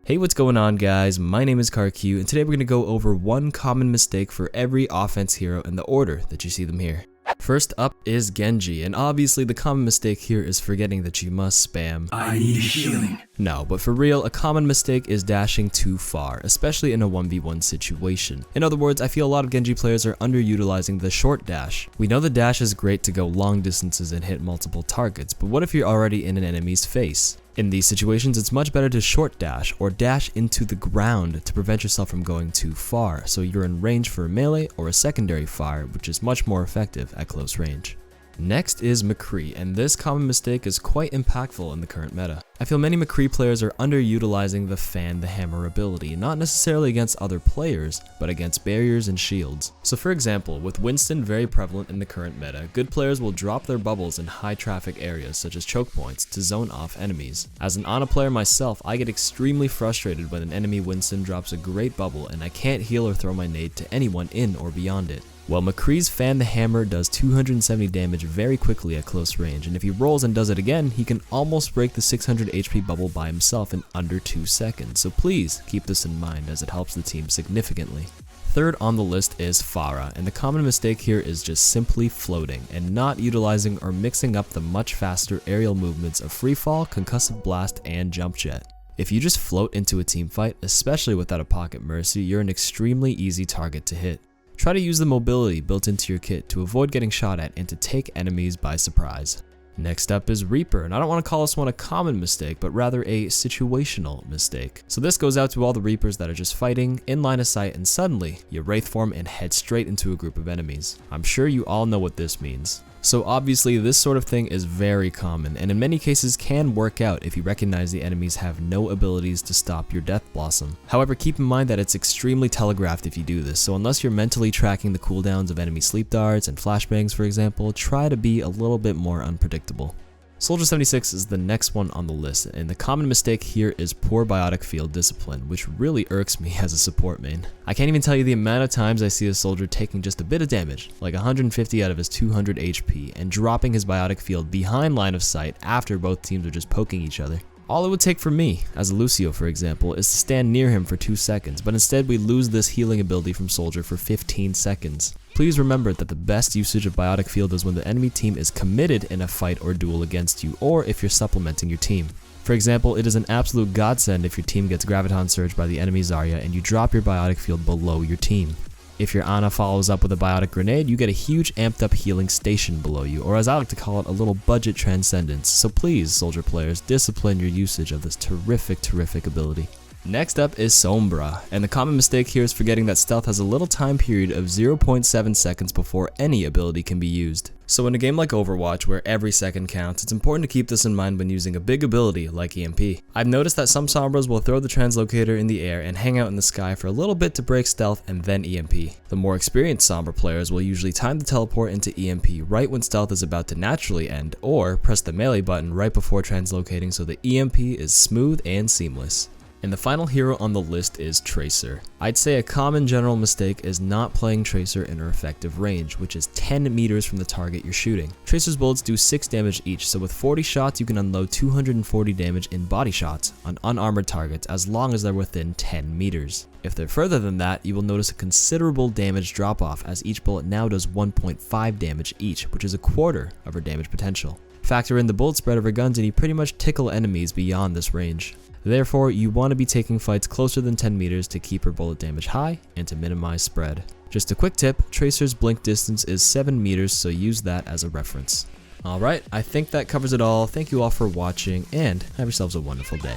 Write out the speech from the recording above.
Hey, what's going on guys? My name is KarQ and today we're going to go over one common mistake for every offense hero in the order that you see them here. First up is Genji, and obviously the common mistake here is forgetting that you must spam I need healing. No, but for real, a common mistake is dashing too far, especially in a 1v1 situation. In other words, I feel a lot of Genji players are underutilizing the short dash. We know the dash is great to go long distances and hit multiple targets, but what if you're already in an enemy's face? In these situations, it's much better to short dash or dash into the ground to prevent yourself from going too far, so you're in range for a melee or a secondary fire, which is much more effective at close range. Next is McCree, and this common mistake is quite impactful in the current meta. I feel many McCree players are underutilizing the fan the hammer ability, not necessarily against other players, but against barriers and shields. So for example, with Winston very prevalent in the current meta, good players will drop their bubbles in high traffic areas such as choke points to zone off enemies. As an Ana player myself, I get extremely frustrated when an enemy Winston drops a great bubble and I can't heal or throw my nade to anyone in or beyond it. Well, McCree's Fan the Hammer does 270 damage very quickly at close range, and if he rolls and does it again, he can almost break the 600 HP bubble by himself in under 2 seconds, so please keep this in mind as it helps the team significantly. Third on the list is Farah, and the common mistake here is just simply floating and not utilizing or mixing up the much faster aerial movements of Free Fall, Concussive Blast, and Jump Jet. If you just float into a team fight, especially without a Pocket Mercy, you're an extremely easy target to hit. Try to use the mobility built into your kit to avoid getting shot at and to take enemies by surprise. Next up is Reaper, and I don't want to call this one a common mistake, but rather a situational mistake. So this goes out to all the Reapers that are just fighting in line of sight and suddenly you Wraith form and head straight into a group of enemies. I'm sure you all know what this means. So obviously this sort of thing is very common and in many cases can work out if you recognize the enemies have no abilities to stop your Death Blossom. However, keep in mind that it's extremely telegraphed if you do this, so unless you're mentally tracking the cooldowns of enemy sleep darts and flashbangs for example, try to be a little bit more unpredictable. Soldier 76 is the next one on the list, and the common mistake here is poor biotic field discipline, which really irks me as a support main. I can't even tell you the amount of times I see a soldier taking just a bit of damage, like 150 out of his 200 HP, and dropping his biotic field behind line of sight after both teams are just poking each other. All it would take for me, as a Lucio for example, is to stand near him for 2 seconds, but instead we lose this healing ability from Soldier for 15 seconds. Please remember that the best usage of biotic field is when the enemy team is committed in a fight or duel against you, or if you're supplementing your team. For example, it is an absolute godsend if your team gets Graviton Surge by the enemy Zarya and you drop your biotic field below your team. If your Ana follows up with a biotic grenade, you get a huge amped up healing station below you, or as I like to call it, a little budget transcendence. So please, soldier players, discipline your usage of this terrific ability. Next up is Sombra, and the common mistake here is forgetting that stealth has a little time period of 0.7 seconds before any ability can be used. So in a game like Overwatch, where every second counts, it's important to keep this in mind when using a big ability like EMP. I've noticed that some Sombras will throw the translocator in the air and hang out in the sky for a little bit to break stealth and then EMP. The more experienced Sombra players will usually time the teleport into EMP right when stealth is about to naturally end, or press the melee button right before translocating so the EMP is smooth and seamless. And the final hero on the list is Tracer. I'd say a common general mistake is not playing Tracer in her effective range, which is 10 meters from the target you're shooting. Tracer's bullets do 6 damage each, so with 40 shots you can unload 240 damage in body shots on unarmored targets as long as they're within 10 meters. If they're further than that, you will notice a considerable damage drop off as each bullet now does 1.5 damage each, which is a quarter of her damage potential. Factor in the bullet spread of her guns and you pretty much tickle enemies beyond this range. Therefore, you want to be taking fights closer than 10 meters to keep her bullet damage high and to minimize spread. Just a quick tip, Tracer's blink distance is 7 meters, so use that as a reference. Alright, I think that covers it all. Thank you all for watching and have yourselves a wonderful day.